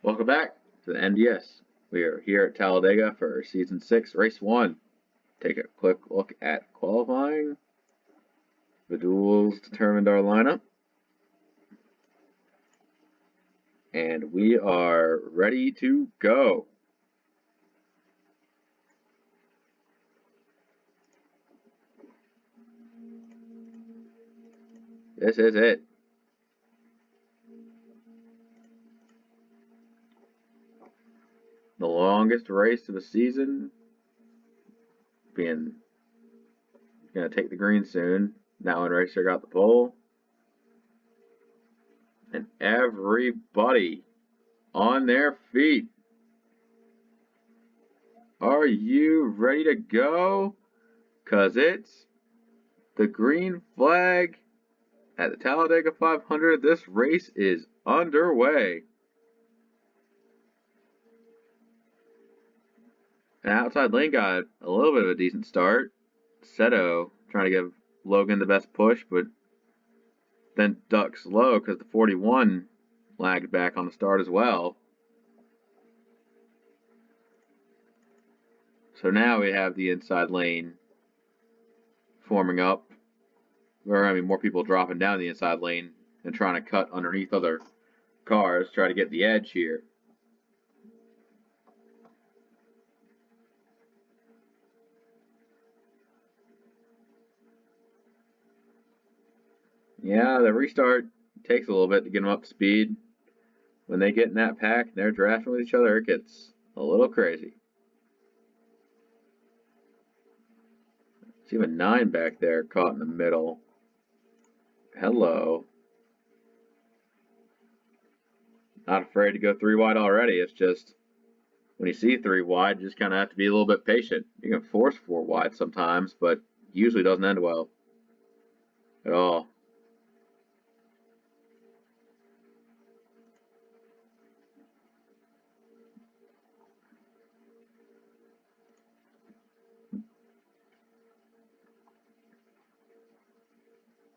Welcome back to the NDS. We are here at Talladega for Season 6, Race 1. Take a quick look at qualifying. The duels determined our lineup. And we are ready to go. This is it. The longest race of the season. Gonna take the green soon. That one racer got the pole. And everybody on their feet. Are you ready to go? 'Cause it's the green flag at the Talladega 500. This race is underway. An outside lane got a little bit of a decent start. Seto trying to give Logan the best push, but then ducks low because the 41 lagged back on the start as well. So now we have the inside lane forming up. There are going to be more people dropping down the inside lane and trying to cut underneath other cars, try to get the edge here. Yeah, the restart takes a little bit to get them up to speed. When they get in that pack and they're drafting with each other, it gets a little crazy. See a 9 back there caught in the middle. Hello. Not afraid to go 3 wide already. It's just when you see 3 wide, you just kind of have to be a little bit patient. You can force 4 wide sometimes, but usually doesn't end well at all.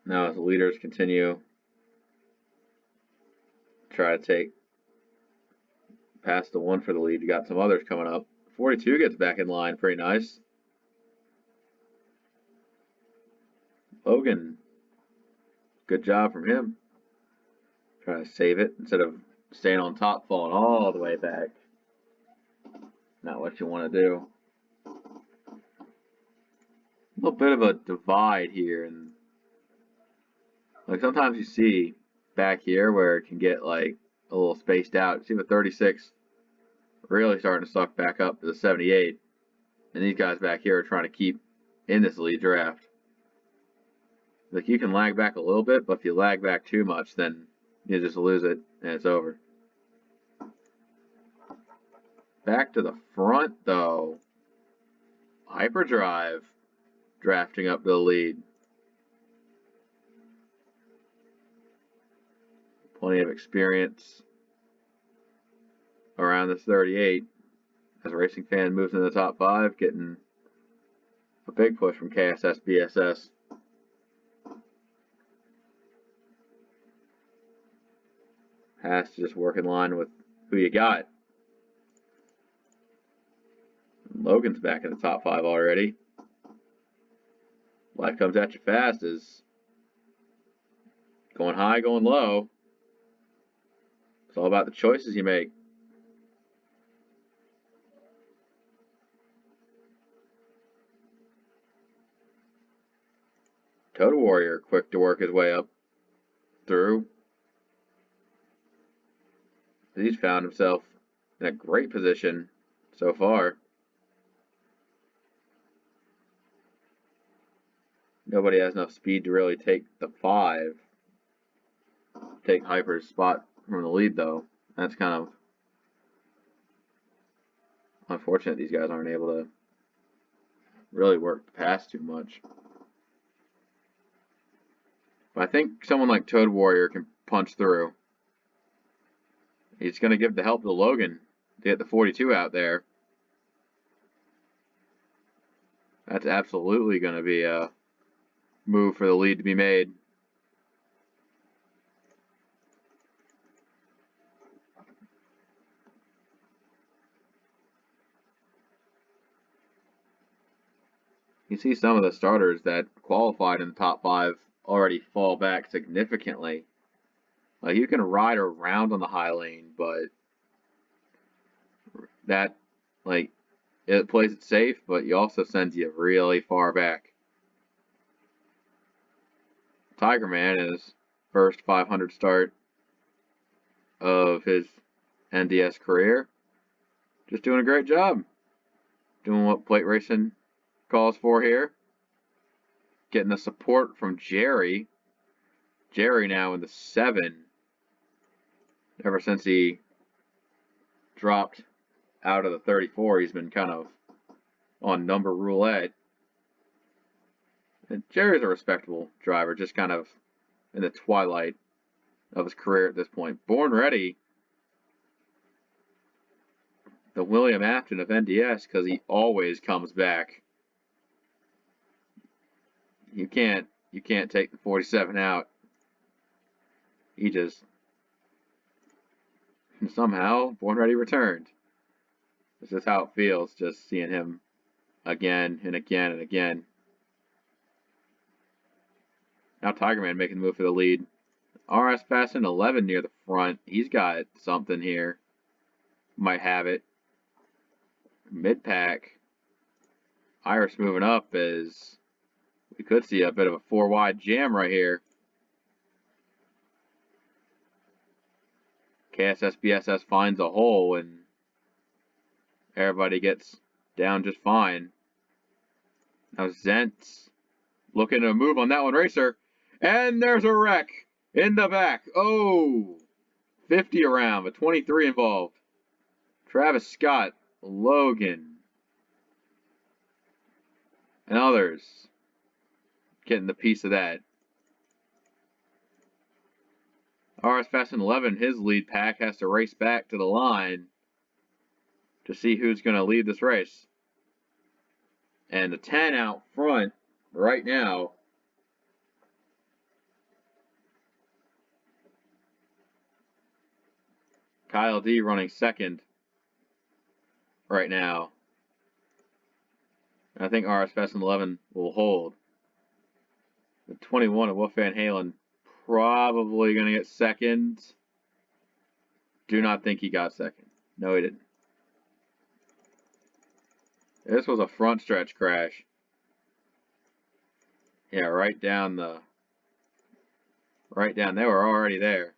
Now as the leaders continue try to take past the 1 for the lead, you got some others coming up. 42 gets back in line, pretty nice. Logan, good job from him. Trying to save it instead of staying on top, falling all the way back. Not what you want to do. A little bit of a divide here, and like sometimes you see back here where it can get like a little spaced out. You see the 36 really starting to suck back up to the 78, and these guys back here are trying to keep in this lead draft. Like you can lag back a little bit, but if you lag back too much, then you just lose it and it's over. Back to the front though. Hyperdrive drafting up to the lead. Plenty of experience around this 38. As a racing fan moves into the top 5, getting a big push from KSS BSS. Has to just work in line with who you got. Logan's back in the top 5 already. Life comes at you fast is going high, going low. It's all about the choices you make. Total Warrior quick to work his way up through. He's found himself in a great position so far. Nobody has enough speed to really take the 5. Take Hyper's spot from the lead though. That's kind of unfortunate these guys aren't able to really work the pass too much. But I think someone like Toad Warrior can punch through. He's going to give the help to Logan to get the 42 out there. That's absolutely going to be a move for the lead to be made. You see some of the starters that qualified in the top 5 already fall back significantly. Like, you can ride around on the high lane, but that, like, it plays it safe, but it also sends you really far back. Tiger Man, his first 500 start of his NDS career, just doing a great job. Doing what plate racing calls for here. Getting the support from Jerry. Jerry now in the 7. Ever since he dropped out of the 34, he's been kind of on number roulette. And Jerry's a respectable driver, just kind of in the twilight of his career at this point. Born Ready, the William Afton of NDS, because he always comes back. You can't take the 47 out. He just somehow Born Ready returned. This is how it feels, just seeing him again and again and again. Now Tiger Man making the move for the lead. RS passing 11 near the front. He's got something here. Might have it. Mid-pack. Iris moving up as we could see a bit of a 4-wide jam right here. KSSBSS finds a hole and everybody gets down just fine. Now Zent's looking to move on that one, Racer. And there's a wreck in the back. Oh, 50 around, but 23 involved. Travis Scott, Logan, and others getting the piece of that. RS Fast and 11, his lead pack has to race back to the line to see who's going to lead this race. And the 10 out front right now. Kyle D running second right now. And I think RS Fast and 11 will hold. The 21 of Wolf Van Halen probably going to get second. Do not think he got second. No, he didn't. This was a front stretch crash. Yeah, right down. They were already there.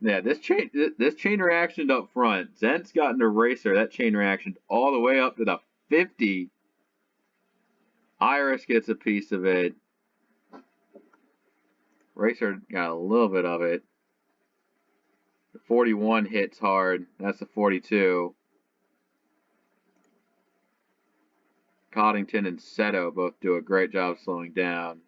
Yeah, this chain reaction up front. Zent's gotten a racer. That chain reaction all the way up to the 50. Iris gets a piece of it. Racer got a little bit of it. The 41 hits hard. That's the 42. Coddington and Seto both do a great job slowing down.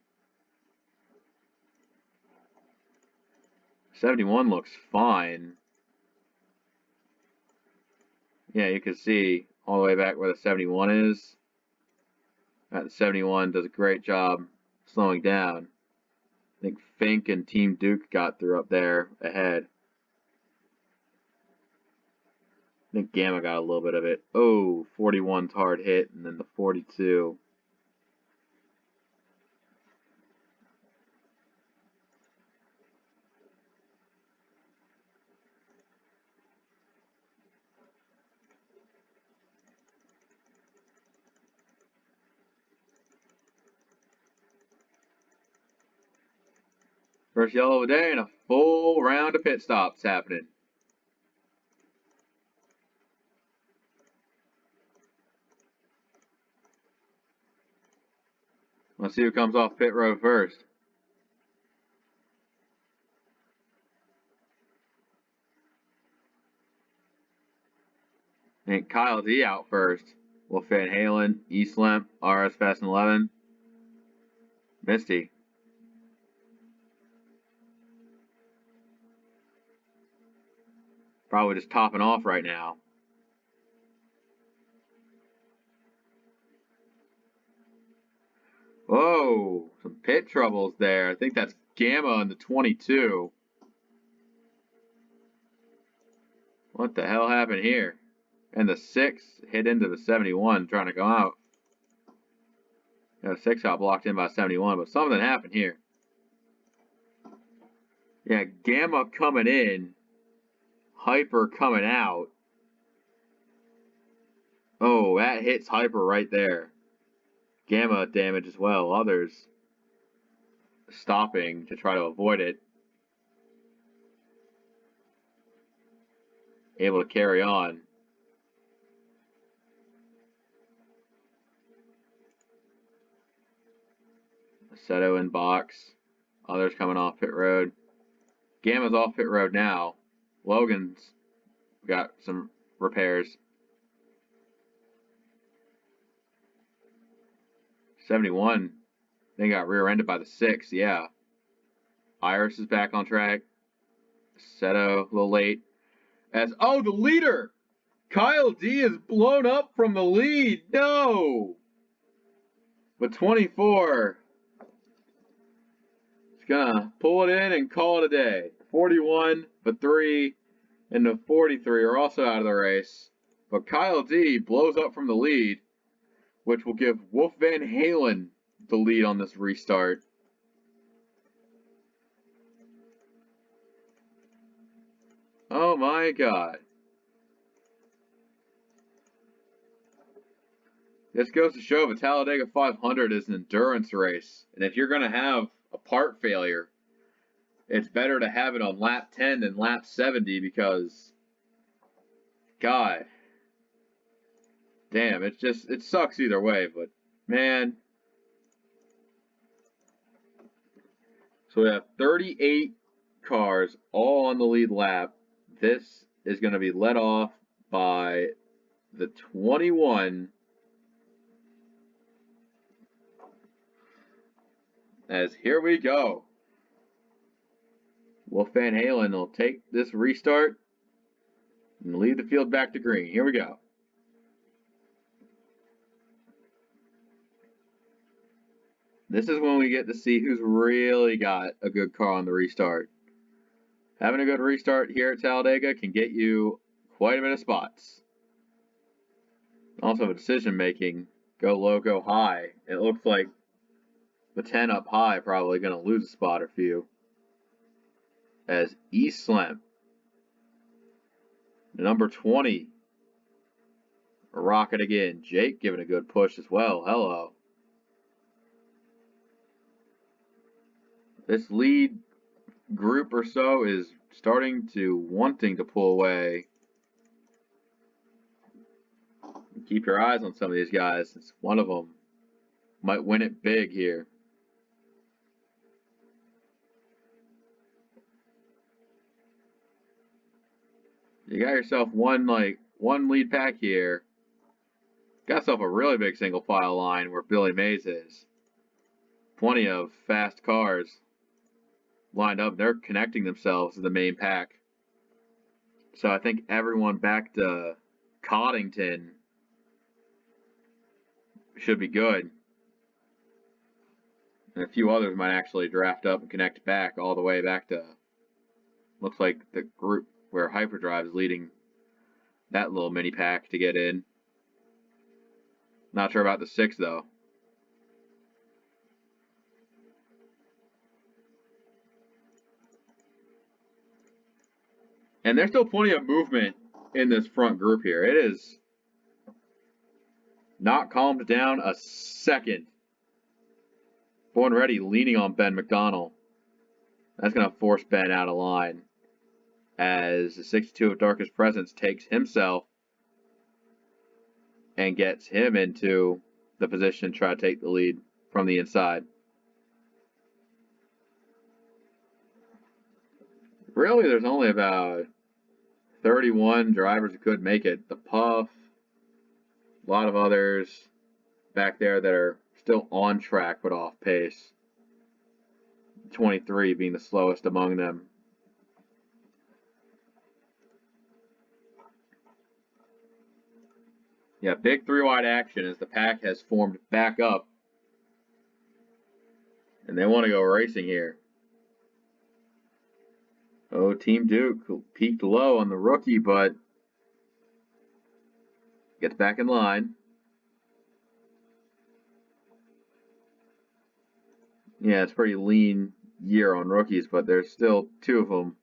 71 looks fine. Yeah, you can see all the way back where the 71 is. The 71 does a great job slowing down. I think Fink and Team Duke got through up there ahead. I think Gamma got a little bit of it. Oh, 41's hard hit, and then the 42. First yellow of the day and a full round of pit stops happening. Let's see who comes off pit road first. And Kyle D out first. Wolf Van Halen, Eastlamp, RS Fast and 11. Misty. Probably just topping off right now. Whoa, some pit troubles there. I think that's Gamma in the 22. What the hell happened here? And the 6 hit into the 71 trying to go out. Yeah, 6 got blocked in by 71, but something happened here. Yeah, Gamma coming in. Hyper coming out. Oh, that hits Hyper right there. Gamma damage as well. Others stopping to try to avoid it. Able to carry on. Seto in box. Others coming off pit road. Gamma's off pit road now. Logan's got some repairs. 71. They got rear-ended by the 6, yeah. Iris is back on track. Seto, a little late. The leader! Kyle D is blown up from the lead. No! But 24 is gonna pull it in and call it a day. 41, but 3, and the 43 are also out of the race. But Kyle D blows up from the lead, which will give Wolf Van Halen the lead on this restart. Oh my God. This goes to show the Talladega 500 is an endurance race. And if you're going to have a part failure, it's better to have it on lap 10 than lap 70 because, God, damn, it sucks either way, but man. So we have 38 cars all on the lead lap. This is going to be led off by the 21. As here we go. Wolf Van Halen will take this restart and lead the field back to green. Here we go. This is when we get to see who's really got a good car on the restart. Having a good restart here at Talladega can get you quite a bit of spots. Also, decision making, go low, go high. It looks like the 10 up high probably going to lose a spot or few. As East Slam, number 20, rocket again. Jake giving a good push as well. Hello. This lead group or so is starting to wanting to pull away. Keep your eyes on some of these guys, since one of them might win it big here. You got yourself one lead pack here. Got yourself a really big single file line where Billy Mays is. Plenty of fast cars lined up. They're connecting themselves to the main pack. So I think everyone back to Coddington should be good. And a few others might actually draft up and connect back all the way back to, looks like the group where Hyperdrive is leading that little mini pack to get in. Not sure about the 6 though. And there's still plenty of movement in this front group here. It is not calmed down a second. Born Ready leaning on Ben McDonald. That's going to force Ben out of line as the 62 of Darkest Presence takes himself and gets him into the position to try to take the lead from the inside. Really, there's only about 31 drivers who could make it. The Puff, a lot of others back there that are still on track but off pace. 23 being the slowest among them. Yeah, big 3-wide action as the pack has formed back up. And they want to go racing here. Oh, Team Duke peaked low on the rookie, but Gets back in line. Yeah, it's a pretty lean year on rookies, but there's still two of them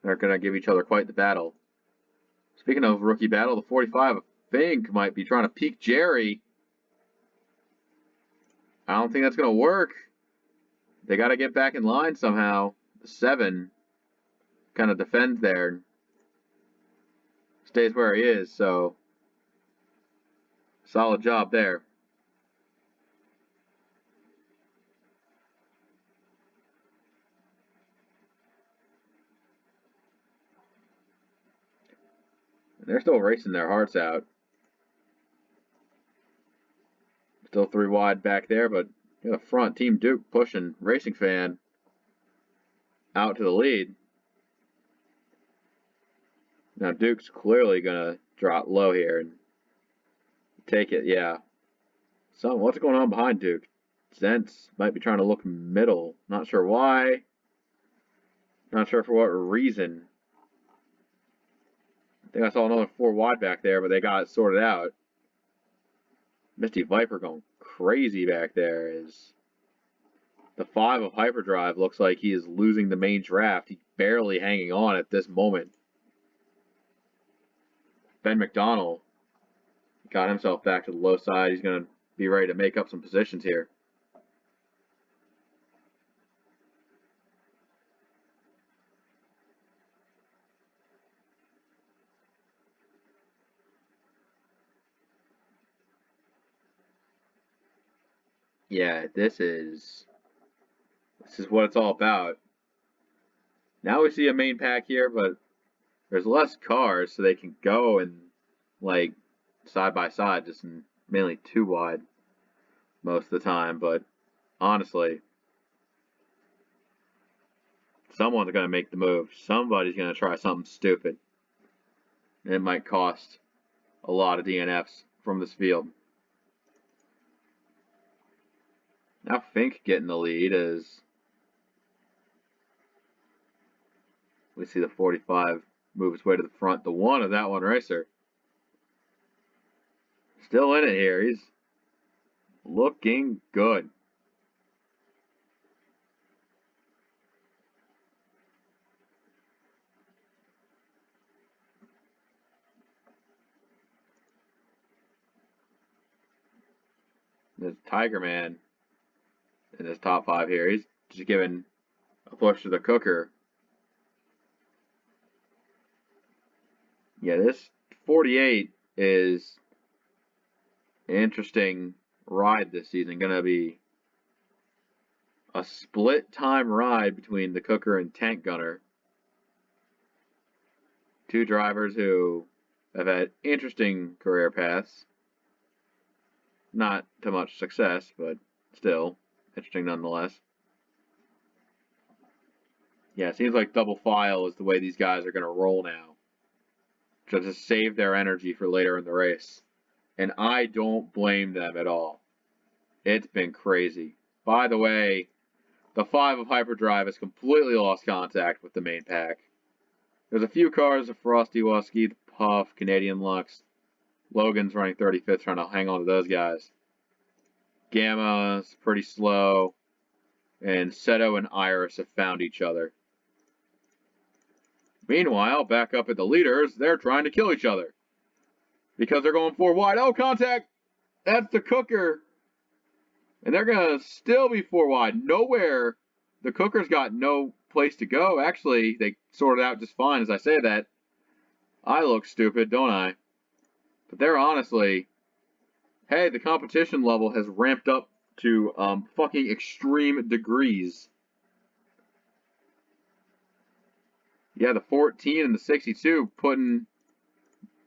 that are going to give each other quite the battle. Speaking of rookie battle, the 45, I think, might be trying to peek Jerry. I don't think that's going to work. They got to get back in line somehow. The 7 kind of defends there. Stays where he is, so solid job there. They're still racing their hearts out. Still 3 wide back there, but the front, Team Duke pushing Racing Fan out to the lead. Now Duke's clearly going to drop low here and take it, yeah. So what's going on behind Duke? Zentz might be trying to look middle. Not sure why. Not sure for what reason. I think I saw another 4 wide back there, but they got it sorted out. Misty Viper going crazy back there. Is the 5 of Hyperdrive looks like he is losing the main draft. He's barely hanging on at this moment. Ben McDonald got himself back to the low side. He's going to be ready to make up some positions here. Yeah, this is what it's all about. Now we see a main pack here, but there's less cars, so they can go and like side by side, just mainly 2 wide most of the time. But honestly, someone's going to make the move. Somebody's going to try something stupid. And it might cost a lot of DNFs from this field. Now Fink getting the lead as we see the 45 move its way to the front. The 1 of that one racer. Still in it here. He's looking good. There's Tiger Man in this top 5 here. He's just giving a push to the cooker. Yeah, this 48 is an interesting ride this season. Going to be a split time ride between the cooker and tank gunner. 2 drivers who have had interesting career paths. Not too much success, but still interesting nonetheless. Yeah, it seems like double file is the way these guys are going to roll now. Just to save their energy for later in the race. And I don't blame them at all. It's been crazy. By the way, the 5 of Hyperdrive has completely lost contact with the main pack. There's a few cars of Frosty Wusky, the Puff, Canadian Lux. Logan's running 35th, trying to hang on to those guys. Gamma's pretty slow. And Seto and Iris have found each other. Meanwhile, back up at the leaders, they're trying to kill each other. Because they're going 4 wide. Oh, contact! That's the cooker. And they're going to still be 4 wide. Nowhere. The cooker's got no place to go. Actually, they sorted out just fine as I say that. I look stupid, don't I? But they're honestly... Hey, the competition level has ramped up to fucking extreme degrees. Yeah, the 14 and the 62 putting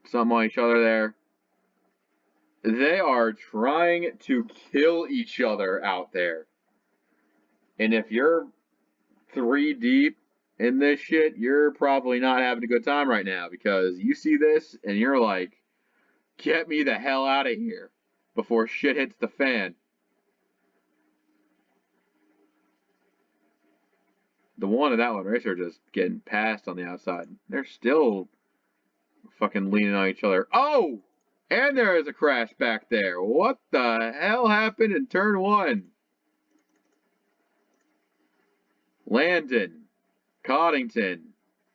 something on each other there. They are trying to kill each other out there. And if you're 3 deep in this shit, you're probably not having a good time right now because you see this and you're like, get me the hell out of here before shit hits the fan. The 1 of that one racer just getting passed on the outside. They're still fucking leaning on each other. Oh! And there is a crash back there. What the hell happened in turn 1? Landon, Coddington,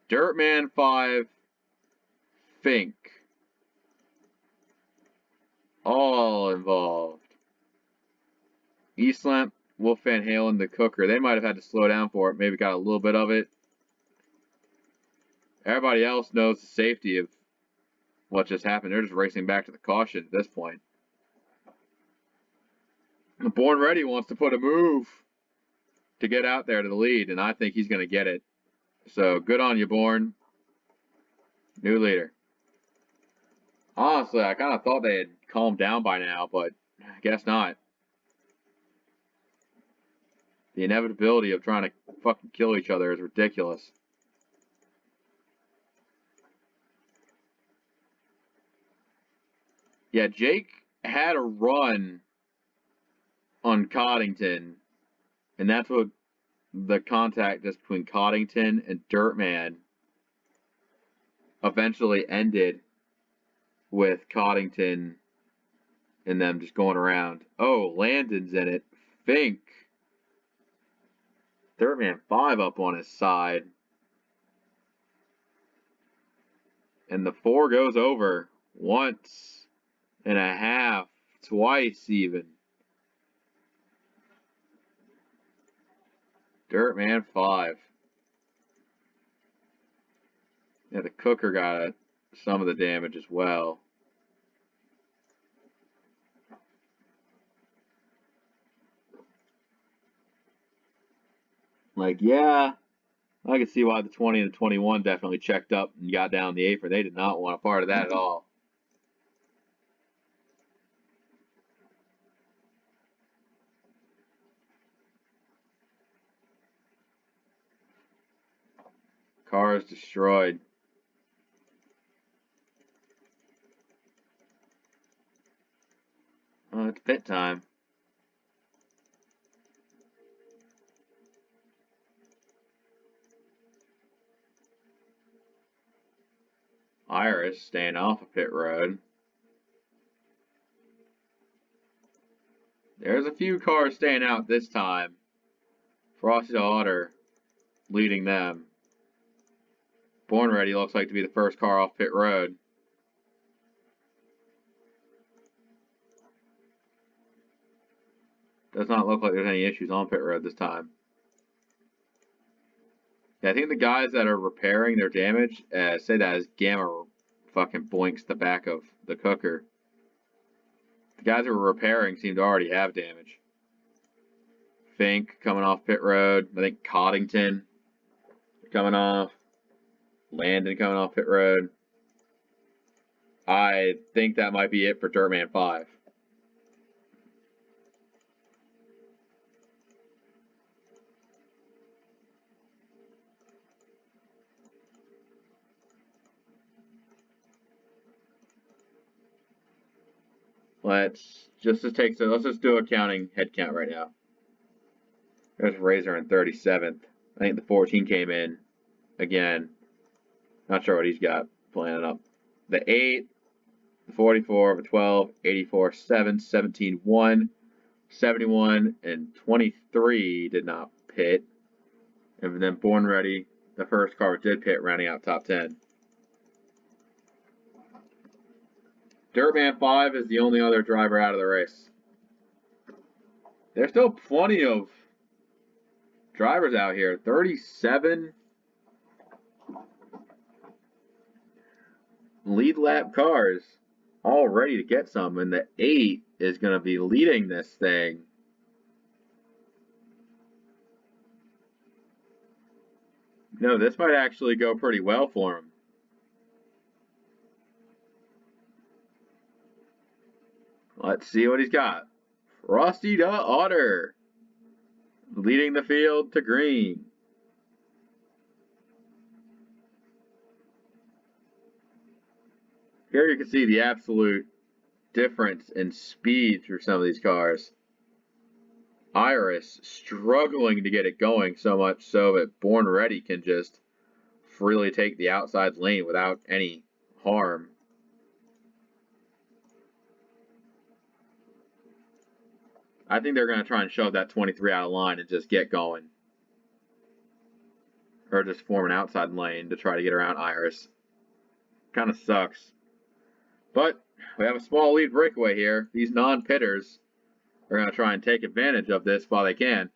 Dirtman 5, Fink. All involved. Eastlamp, Wolf Van Halen, the Cooker. They might have had to slow down for it. Maybe got a little bit of it. Everybody else knows the safety of what just happened. They're just racing back to the caution at this point. Born Ready wants to put a move to get out there to the lead, and I think he's going to get it. So good on you, Born. New leader. Honestly, I kind of thought they had calmed down by now, but I guess not. The inevitability of trying to fucking kill each other is ridiculous. Yeah, Jake had a run on Coddington, and that's what the contact just between Coddington and Dirtman eventually ended with Coddington and them just going around. Oh, Landon's in it. Fink. Dirtman 5 up on his side. And the 4 goes over once and a half, twice even. Dirtman 5. Yeah, the Cooker got some of the damage as well. Like, yeah, I can see why the 20 and the 21 definitely checked up and got down the apron. They did not want a part of that at all. Car is destroyed. Oh, it's pit time. Iris staying off of pit road. There's a few cars staying out this time. Frosty Otter leading them. Born Ready looks like to be the first car off pit road. Does not look like there's any issues on pit road this time. Yeah, I think the guys that are repairing their damage say that as Gamma fucking boinks the back of the Cooker. The guys who were repairing seem to already have damage. Fink coming off pit road. I think Coddington coming off. Landon coming off pit road. I think that might be it for Dirtman 5. Let's just do a counting head count right now. There's Razor in 37th. I think the 14 came in again. Not sure what he's got planning up. The 8, the 44, the 12, 84, 7, 17, 1, 71, and 23 did not pit. And then Born Ready, the first car did pit, rounding out top 10. Dirtman 5 is the only other driver out of the race. There's still plenty of drivers out here. 37 lead lap cars all ready to get some, and the 8 is going to be leading this thing. No, this might actually go pretty well for him. Let's see what he's got. Frosty the Otter leading the field to green. Here you can see the absolute difference in speed through some of these cars. Iris struggling to get it going so much so that Born Ready can just freely take the outside lane without any harm. I think they're going to try and shove that 23 out of line and just get going. Or just form an outside lane to try to get around Iris. Kind of sucks. But we have a small lead breakaway here. These non-pitters are going to try and take advantage of this while they can.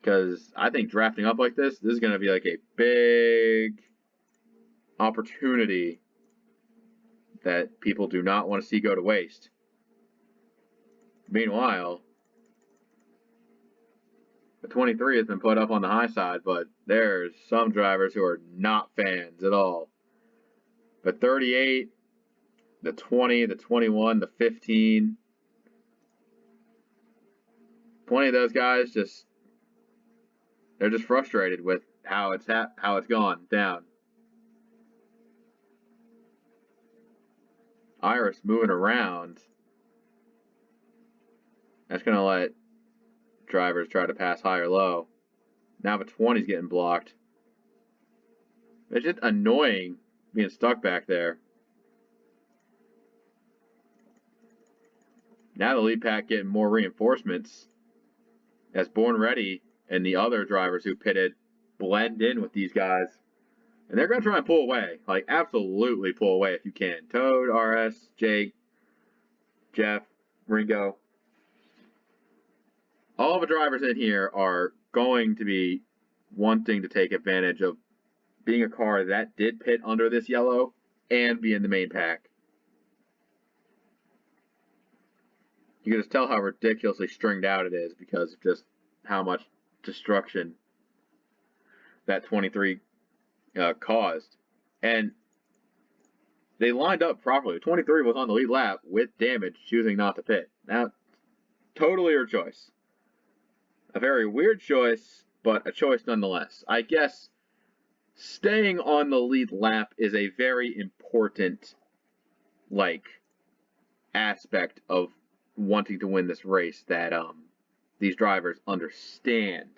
Because I think drafting up like this is going to be like a big opportunity that people do not want to see go to waste. Meanwhile, the 23 has been put up on the high side, but there's some drivers who are not fans at all. The 38, the 20, the 21, the 15. 20 of those guys they're just frustrated with how it's gone down. Iris moving around. That's going to let drivers try to pass high or low. Now the 20's getting blocked. It's just annoying being stuck back there. Now the lead pack getting more reinforcements as Born Ready and the other drivers who pitted blend in with these guys. And they're going to try and pull away. Like, absolutely pull away if you can. Toad, RS, Jake, Jeff, Ringo. All the drivers in here are going to be wanting to take advantage of being a car that did pit under this yellow and be in the main pack. You can just tell how ridiculously stringed out it is because of just how much destruction that 23 caused. And they lined up properly. 23 was on the lead lap with damage, choosing not to pit. Now, totally your choice. A very weird choice, but a choice nonetheless. I guess staying on the lead lap is a very important, aspect of wanting to win this race that these drivers understand.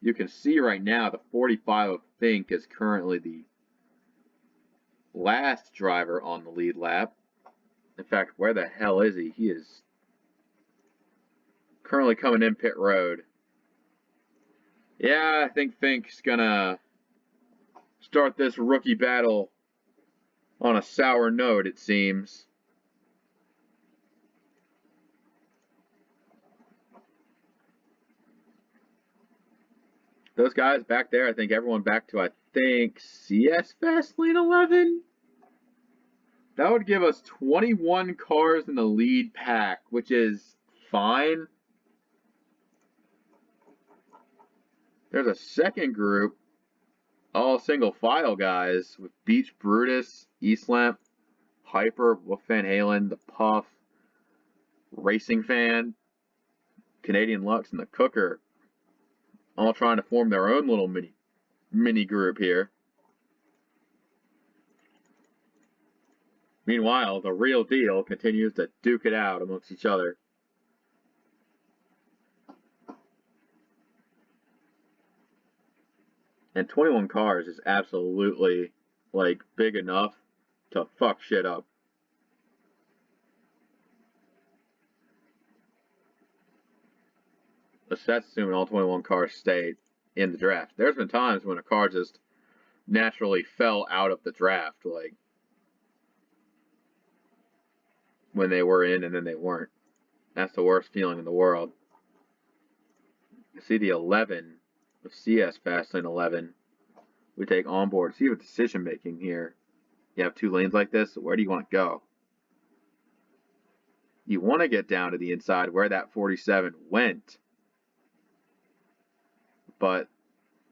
You can see right now the 45 of Fink is currently the last driver on the lead lap. In fact, where the hell is he? He is currently coming in pit road. Yeah, I think Fink's gonna start this rookie battle on a sour note, it seems. Those guys back there, I think everyone back to, CS Fast Lane 11? That would give us 21 cars in the lead pack, which is fine. There's a second group, all single file guys, with Beach Brutus, Eastlamp, Hyper, Wolf Van Halen, The Puff, Racing Fan, Canadian Lux, and the Cooker, all trying to form their own little mini group here. Meanwhile, the real deal continues to duke it out amongst each other. And 21 cars is absolutely, big enough to fuck shit up. That's assuming all 21 cars stayed in the draft. There's been times when a car just naturally fell out of the draft, when they were in and then they weren't. That's the worst feeling in the world. You see the 11 of CS Fastlane 11. We take on board. See what decision making here. You have two lanes like this. Where do you want to go? You want to get down to the inside where that 47 went. But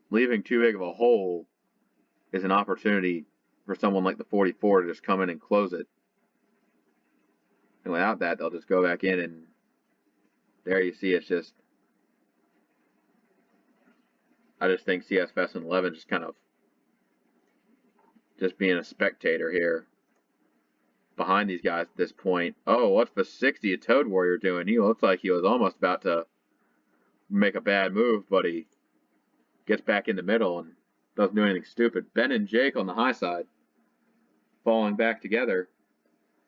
leaving too big of a hole is an opportunity for someone like the 44 to just come in and close it. And without that, they'll just go back in, and there you see it's just... I just think CS Fest and 11 just kind of just being a spectator here behind these guys at this point. Oh, what's the 60 of Toad Warrior doing? He looks like he was almost about to make a bad move, but he gets back in the middle and doesn't do anything stupid. Ben and Jake on the high side falling back together.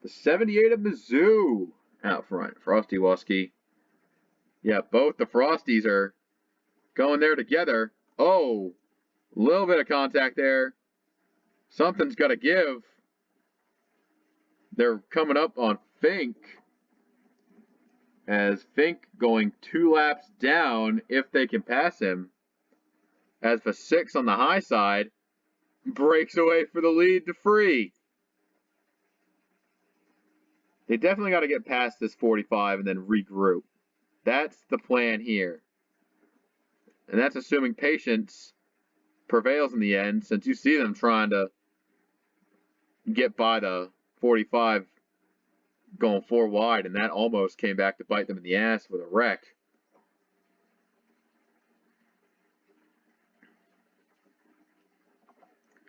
The 78 of Mizzou out front. Frosty Wusky. Yeah, both the Frosties are going there together. Oh, a little bit of contact there. Something's got to give. They're coming up on Fink. As Fink going 2 laps down if they can pass him. As the 6 on the high side breaks away for the lead to free. They definitely got to get past this 45 and then regroup. That's the plan here. And that's assuming patience prevails in the end, since you see them trying to get by the 45 going 4 wide, and that almost came back to bite them in the ass with a wreck.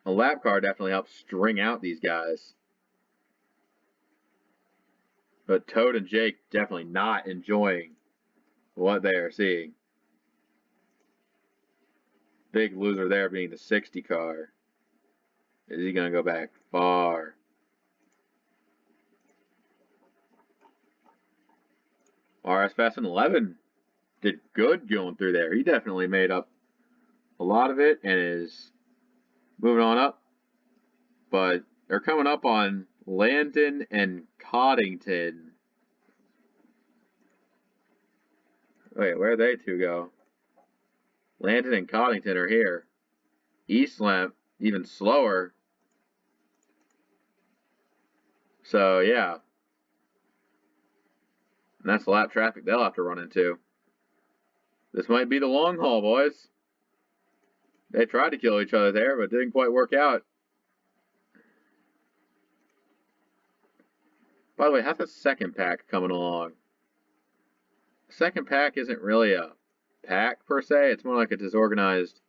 A lap car definitely helps string out these guys. But Toad and Jake definitely not enjoying what they are seeing. Big loser there being the 60 car. Is he going to go back far? RS Fast and 11 did good going through there. He definitely made up a lot of it and is moving on up. But they're coming up on Landon and Coddington. Wait, where'd they two go? Landon and Coddington are here. Eastlamp, even slower. So, yeah. And that's the lap traffic they'll have to run into. This might be the long haul, boys. They tried to kill each other there, but it didn't quite work out. By the way, how's the second pack coming along? The second pack isn't really a pack, per se. It's more like a disorganized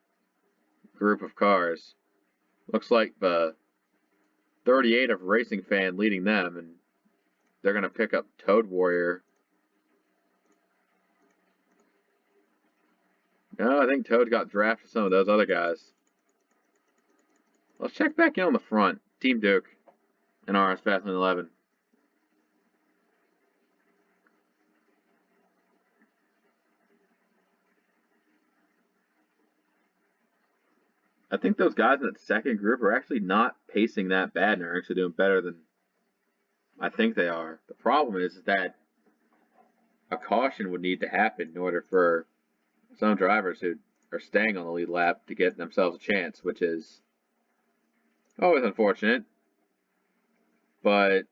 group of cars. Looks like the 38 of Racing Fan leading them, and they're going to pick up Toad Warrior. No, I think Toad got drafted some of those other guys. Let's check back in on the front. Team Duke and RS Fast 11. I think those guys in that second group are actually not pacing that bad and are actually doing better than I think they are. The problem is that a caution would need to happen in order for some drivers who are staying on the lead lap to get themselves a chance, which is always unfortunate. But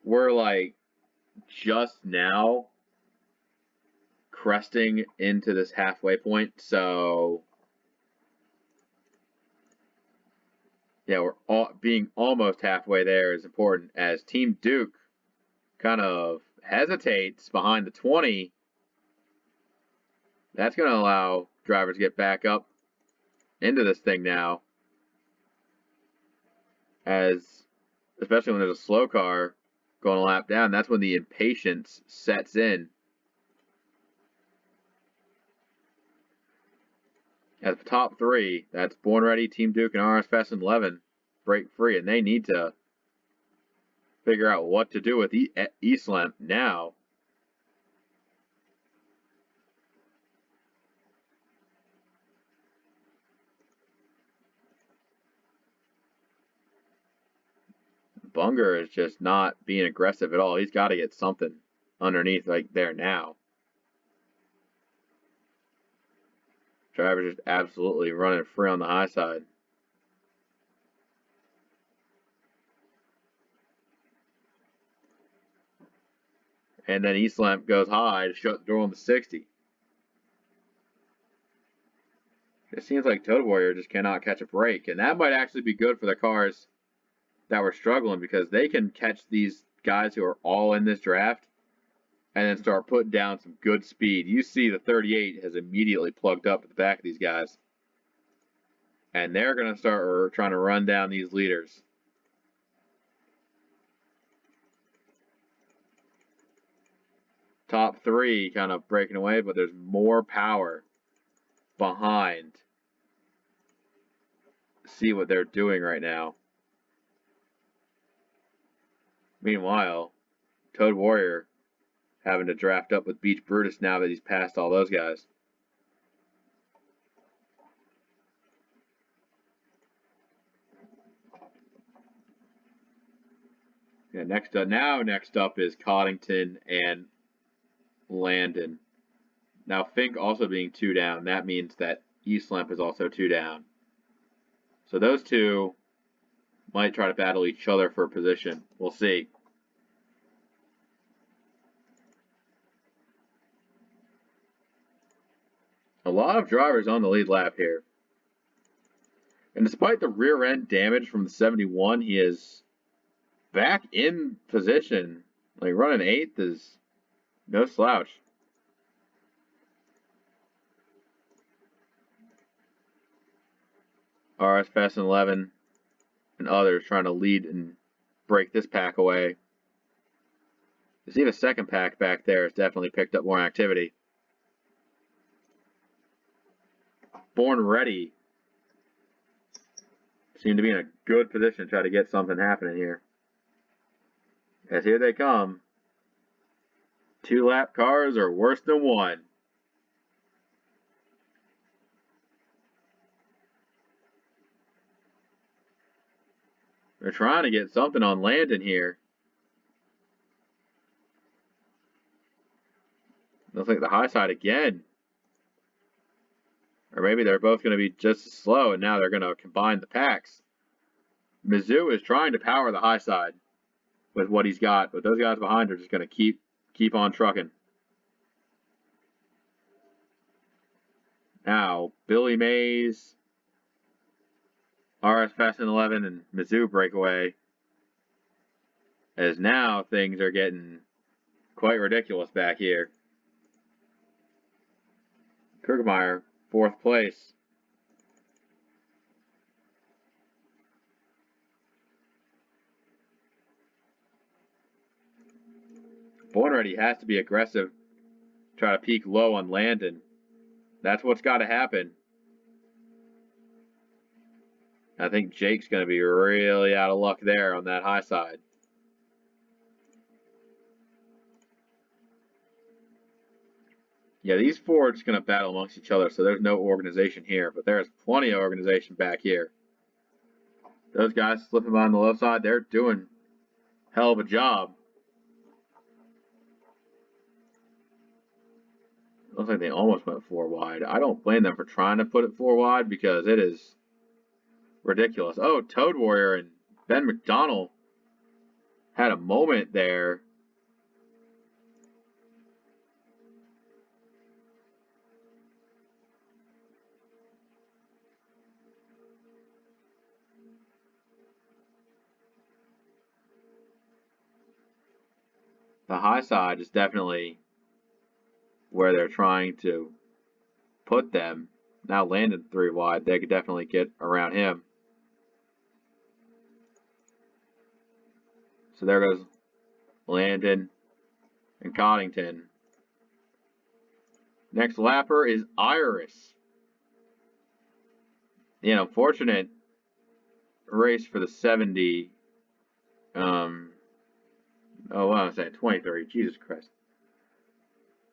we're like just now cresting into this halfway point, so yeah, we're being almost halfway there is important, as Team Duke kind of hesitates behind the 20. That's going to allow drivers to get back up into this thing now, as especially when there's a slow car going a lap down, that's when the impatience sets in. As the top 3, that's Born Ready, Team Duke, and RS Fast and 11 break free, and they need to figure out what to do with Eastlamp now. Bunger is just not being aggressive at all. He's got to get something underneath like there now. Driver's just absolutely running free on the high side. And then Eastlamp goes high to shut the door on the 60. It seems like Toad Warrior just cannot catch a break, and that might actually be good for the cars that were struggling, because they can catch these guys who are all in this draft and then start putting down some good speed. You see the 38 has immediately plugged up at the back of these guys, and they're going to start trying to run down these leaders. Top 3 kind of breaking away, but there's more power behind. See what they're doing right now. Meanwhile, Toad Warrior having to draft up with Beach Brutus now that he's passed all those guys. Yeah, next up is Coddington and Landon. Now Fink also being 2 down, that means that Eastlamp is also 2 down. So those two might try to battle each other for a position. We'll see. A lot of drivers on the lead lap here. And despite the rear end damage from the 71, he is back in position. Like running 8th is no slouch. RS Fast and 11 and others trying to lead and break this pack away. You see the second pack back there has definitely picked up more activity. Born Ready seem to be in a good position to try to get something happening here. As here they come. 2 lap cars are worse than 1. They're trying to get something on Landon here. Looks like the high side again. Or maybe they're both going to be just as slow, and now they're going to combine the packs. Mizzou is trying to power the high side with what he's got, but those guys behind are just going to keep on trucking. Now, Billy Mays, RS Fast and 11, and Mizzou breakaway. As now things are getting quite ridiculous back here. Krugermeyer, 4th place. Born Ready has to be aggressive. Try to peak low on Landon. That's what's got to happen. I think Jake's going to be really out of luck there on that high side. Yeah, these four are just going to battle amongst each other, so there's no organization here. But there's plenty of organization back here. Those guys slipping by on the left side, they're doing hell of a job. Looks like they almost went 4 wide. I don't blame them for trying to put it 4 wide because it is ridiculous. Oh, Toad Warrior and Ben McDonald had a moment there. The high side is definitely where they're trying to put them. Now Landon 3 wide, they could definitely get around him. So there goes Landon and Coddington. Next lapper is Iris. The unfortunate race for the 70. Oh, what am I saying? 23. Jesus Christ.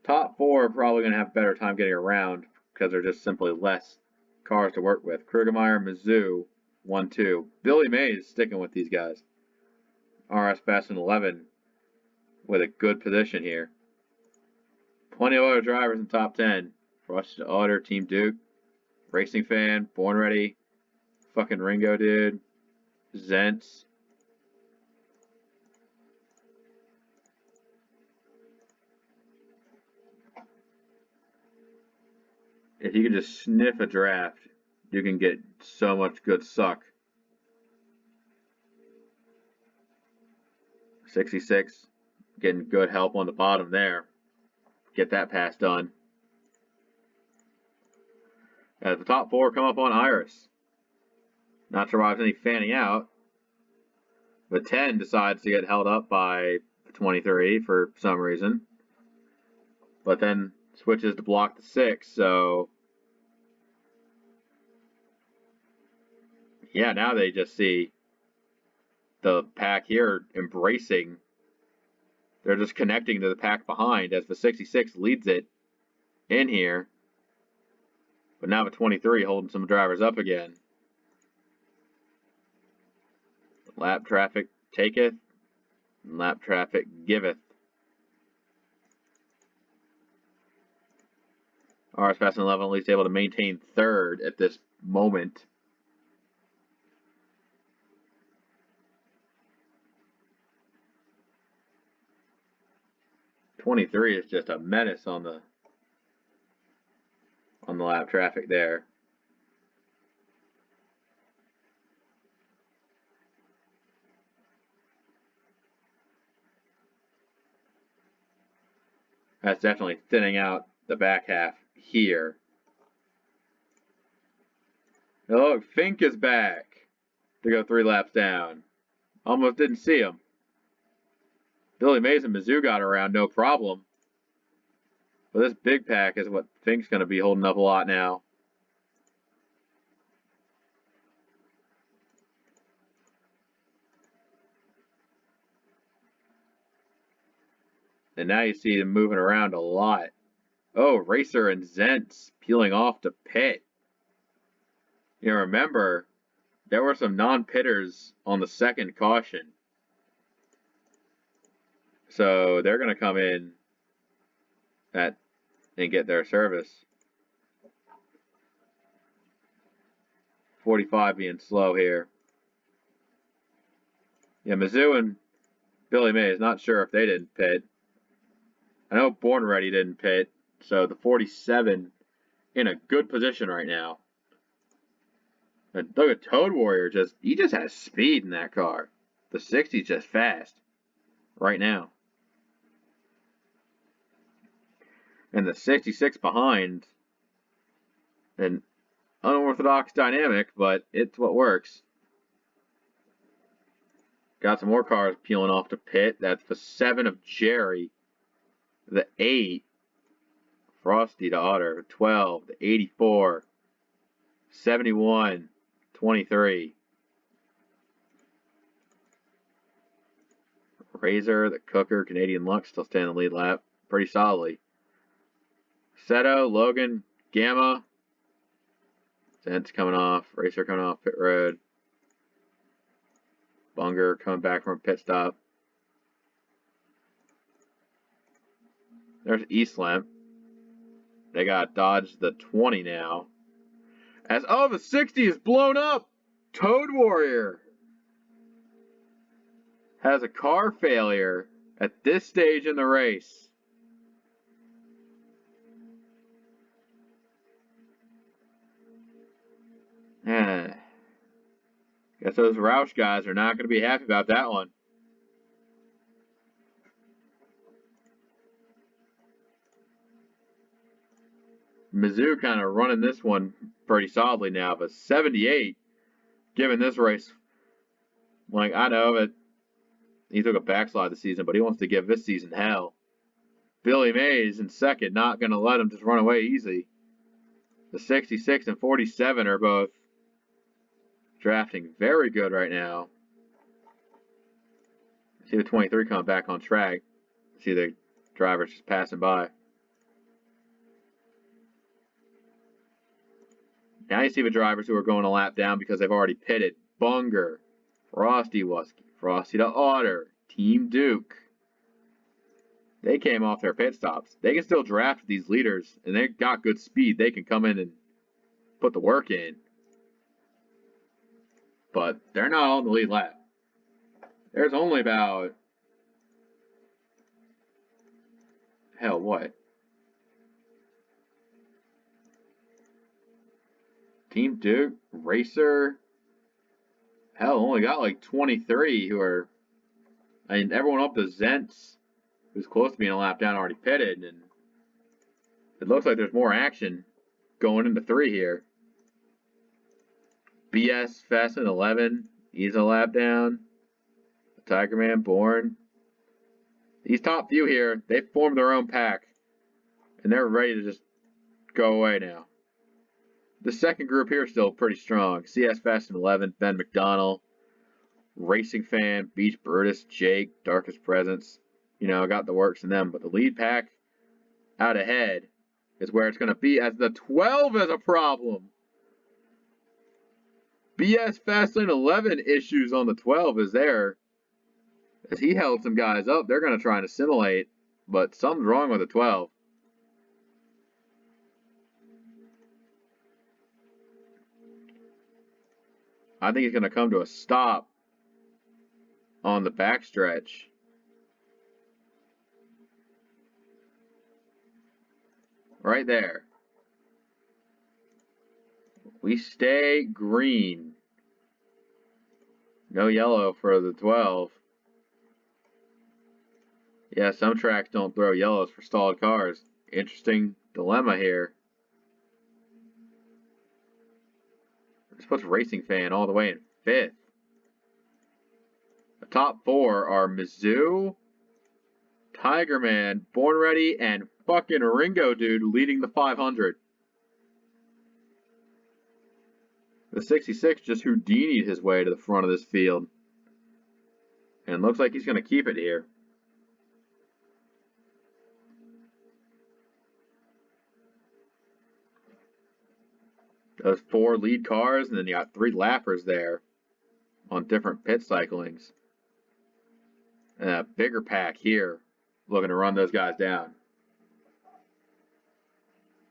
Top 4 are probably going to have a better time getting around because they're just simply less cars to work with. Krugermeyer, Mizzou, 1-2. Billy Mays sticking with these guys. RS Fast and 11 with a good position here. Plenty of other drivers in top 10. Rush to Otter, Team Duke, Racing Fan, Born Ready, fucking Ringo dude, Zentz. If you can just sniff a draft, you can get so much good suck. 66, getting good help on the bottom there. Get that pass done. As the top 4 come up on Iris. Not sure why there's any fanning out. But 10 decides to get held up by 23 for some reason. But then switches to block the 6, so yeah, now they just see the pack here embracing They're just connecting to the pack behind as the 66 leads it in here. But now the 23 holding some drivers up again. Lap traffic taketh, and lap traffic giveth. RS Fast and 11 at least able to maintain third at this moment. '23 is just a menace on the lap traffic there. That's definitely thinning out the back half here. Now look, Fink is back to go 3 laps down. Almost didn't see him. Billy Mays and Mizzou got around no problem. But this big pack is what Fink's going to be holding up a lot now. And now you see them moving around a lot. Oh, Racer and Zentz peeling off to pit. You know, remember, there were some non-pitters on the second caution. So they're going to come in and get their service. 45 being slow here. Yeah, Mizzou and Billy Mays, not sure if they didn't pit. I know Born Ready didn't pit, so the 47 in a good position right now. And look at Toad Warrior, he just has speed in that car. The 60's just fast right now. And the 66 behind, an unorthodox dynamic, but it's what works. Got some more cars peeling off to pit. That's the 7 of Jerry. The 8, Frosty to Otter. 12, the 84. 71, 23. Razor, the Cooker, Canadian Lux still staying in the lead lap pretty solidly. Seto, Logan, Gamma. Zent's coming off. Racer coming off pit road. Bunger coming back from a pit stop. There's Eastlamp. They got Dodge the 20 now. As the 60 is blown up. Toad Warrior has a car failure at this stage in the race. Guess those Roush guys are not going to be happy about that one. Mizzou kind of running this one pretty solidly now, but 78, given this race, like, I know that he took a backslide this season, but he wants to give this season hell. Billy Mays in second, not going to let him just run away easy. The 66 and 47 are both drafting very good right now. See the 23 coming back on track. See the drivers just passing by. Now you see the drivers who are going a lap down because they've already pitted. Bunger, Frosty Wusky, Frosty to Otter, Team Duke. They came off their pit stops. They can still draft these leaders, and they got good speed. They can come in and put the work in. But they're not on the lead lap. There's only about... hell, what? Team Duke, Racer, hell, only got like 23 who are, I mean, everyone up to Zentz, who's close to being a lap down, already pitted, and it looks like there's more action going into 3 here. BS Fast and 11, he's a lap down. Tiger Man, Born. These top few here, they've formed their own pack, and they're ready to just go away now. The second group here is still pretty strong. CS Fast and 11, Ben McDonald, Racing Fan, Beach Brutus, Jake, Darkest Presence. got the works in them. But the lead pack out ahead is where it's going to be, as the 12 is a problem. BS Fastlane 11 issues on the 12 is there. As he held some guys up, they're going to try and assimilate, but something's wrong with the 12. I think he's going to come to a stop on the backstretch. Right there. We stay green. No yellow for the 12. Yeah, some tracks don't throw yellows for stalled cars. Interesting dilemma here. This puts Racing Fan all the way in 5th. The top 4 are Mizzou, Tiger Man, Born Ready, and fucking Ringo Dude leading the 500. The 66 just Houdini'd his way to the front of this field. And looks like he's going to keep it here. Those 4 lead cars, and then you got 3 lappers there on different pit cyclings. And a bigger pack here looking to run those guys down.